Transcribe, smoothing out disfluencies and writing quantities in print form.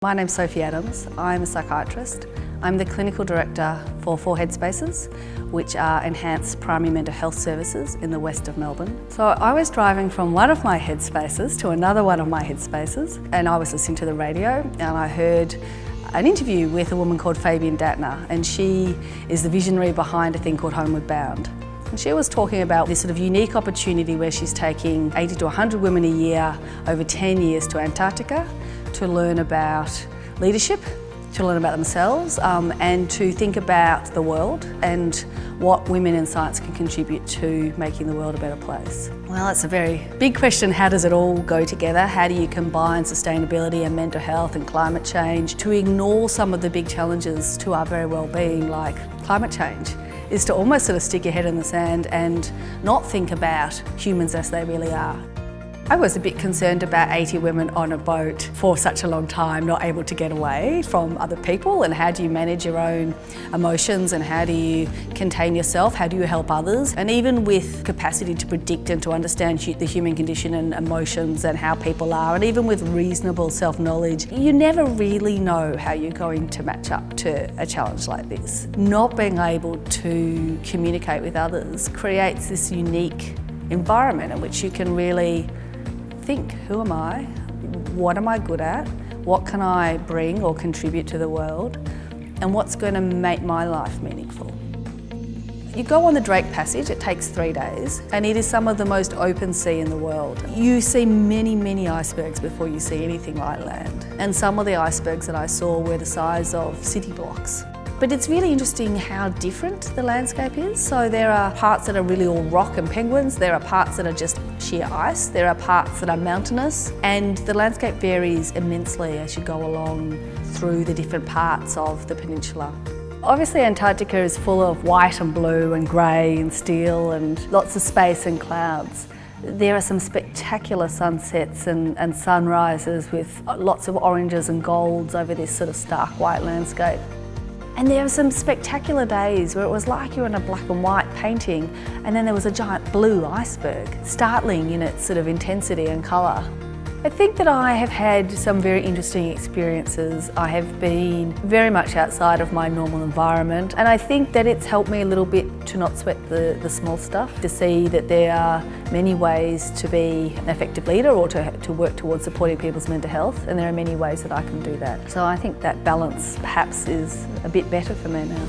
My name's Sophie Adams. I'm a psychiatrist. I'm the clinical director for 4 Headspaces, which are enhanced primary mental health services in the west of Melbourne. So I was driving from one of my headspaces to another one of my headspaces, and I was listening to the radio and I heard an interview with a woman called Fabian Dattner, and she is the visionary behind a thing called Homeward. And she was talking about this sort of unique opportunity where she's taking 80 to 100 women a year over 10 years to Antarctica to learn about leadership, to learn about themselves, and to think about the world and what women in science can contribute to making the world a better place. Well, it's a very big question. How does it all go together? How do you combine sustainability and mental health and climate change to ignore some of the big challenges to our very well-being, like climate change? Is to almost sort of stick your head in the sand and not think about humans as they really are. I was a bit concerned about 80 women on a boat for such a long time, not able to get away from other people, and how do you manage your own emotions and how do you contain yourself, how do you help others? And even with capacity to predict and to understand the human condition and emotions and how people are, and even with reasonable self-knowledge, you never really know how you're going to match up to a challenge like this. Not being able to communicate with others creates this unique environment in which you can really think, who am I? What am I good at? What can I bring or contribute to the world? And what's going to make my life meaningful? You go on the Drake Passage, it takes 3 days, and it is some of the most open sea in the world. You see many, many icebergs before you see anything like land. And some of the icebergs that I saw were the size of city blocks. But it's really interesting how different the landscape is. So there are parts that are really all rock and penguins, there are parts that are just sheer ice, there are parts that are mountainous, and the landscape varies immensely as you go along through the different parts of the peninsula. Obviously Antarctica is full of white and blue and grey and steel and lots of space and clouds. There are some spectacular sunsets and sunrises with lots of oranges and golds over this sort of stark white landscape. And there were some spectacular days where it was like you were in a black and white painting, and then there was a giant blue iceberg, startling in its sort of intensity and colour. I think that I have had some very interesting experiences. I have been very much outside of my normal environment, and I think that it's helped me a little bit to not sweat the small stuff, to see that there are many ways to be an effective leader or to work towards supporting people's mental health, and there are many ways that I can do that. So I think that balance perhaps is a bit better for me now.